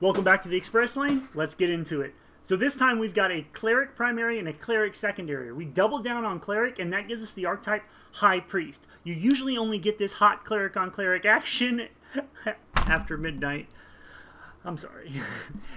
Welcome back to the Express Lane. Let's get into it. So this time we've got a cleric primary and a cleric secondary. We double down on cleric, and that gives us the archetype High Priest. You usually only get this hot cleric on cleric action after midnight. I'm sorry.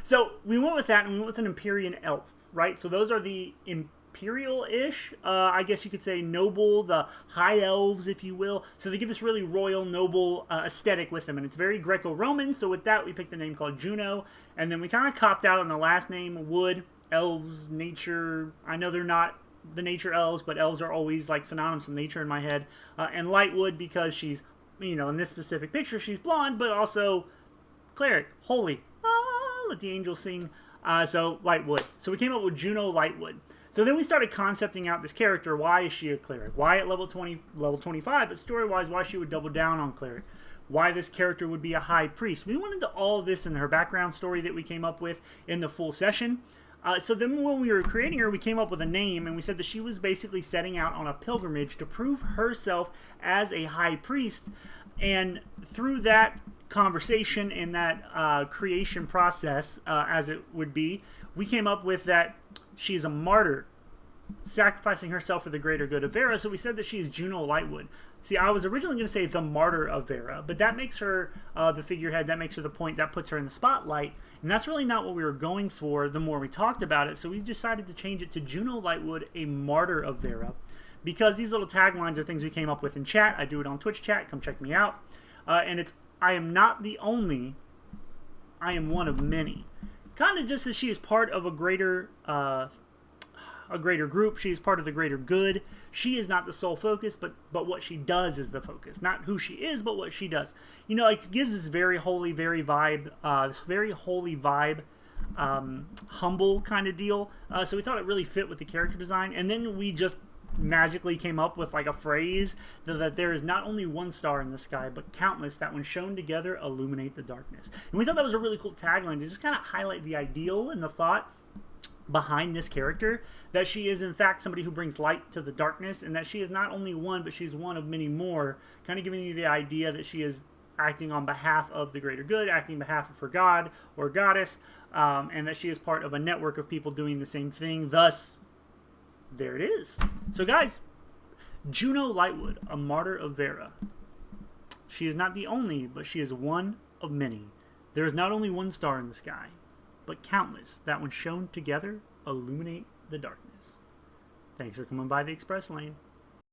So we went with that, and we went with an Emperean Elf, right? So those are the imperial-ish, I guess you could say noble, the high elves, if you will. So they give this really royal, noble aesthetic with them, and it's very Greco-Roman. So with that, we picked a name called Juno, and then we kind of copped out on the last name, Wood, elves, nature. I know they're not the nature elves, but elves are always like synonymous with nature in my head. And Lightwood because she's, you know, in this specific picture, she's blonde, but also cleric, holy. Let the angels sing. So Lightwood. So we came up with Juno Lightwood. So then we started concepting out this character. Why is she a cleric? Why at level 20, level 25? But story-wise, why she would double down on cleric? Why this character would be a high priest? We went into all of this in her background story that we came up with in the full session. So then when we were creating her, we came up with a name, and we said that she was basically setting out on a pilgrimage to prove herself as a high priest. And through that conversation and that creation process, as it would be, we came up with that she's a martyr, sacrificing herself for the greater good of Verra. So we said that she is Juno Lightwood. See, I was originally going to say the Martyr of Verra, but that makes her the figurehead, that makes her the point, that puts her in the spotlight, and that's really not what we were going for the more we talked about it. So we decided to change it to Juno Lightwood, a Martyr of Verra, because these little taglines are things we came up with in chat. I do it on Twitch chat. Come check me out. And it's, I am not the only, I am one of many. Kind of just as she is part of a greater group. She is part of the greater good. She is not the sole focus, but what she does is the focus. Not who she is, but what she does. You know, it gives this very holy, very vibe, humble kind of deal. So we thought it really fit with the character design. And then we just magically came up with like a phrase that there is not only one star in the sky, but countless that when shown together illuminate the darkness. And we thought that was a really cool tagline to just kind of highlight the ideal and the thought behind this character, that she is in fact somebody who brings light to the darkness, and that she is not only one, but she's one of many more, kind of giving you the idea that she is acting on behalf of the greater good, acting on behalf of her god or goddess, and that she is part of a network of people doing the same thing. Thus, there it is. So guys, Juno Lightwood, a Martyr of Verra. She is not the only, but she is one of many. There is not only one star in the sky, but countless that when shown together illuminate the darkness. Thanks for coming by the Express Lane.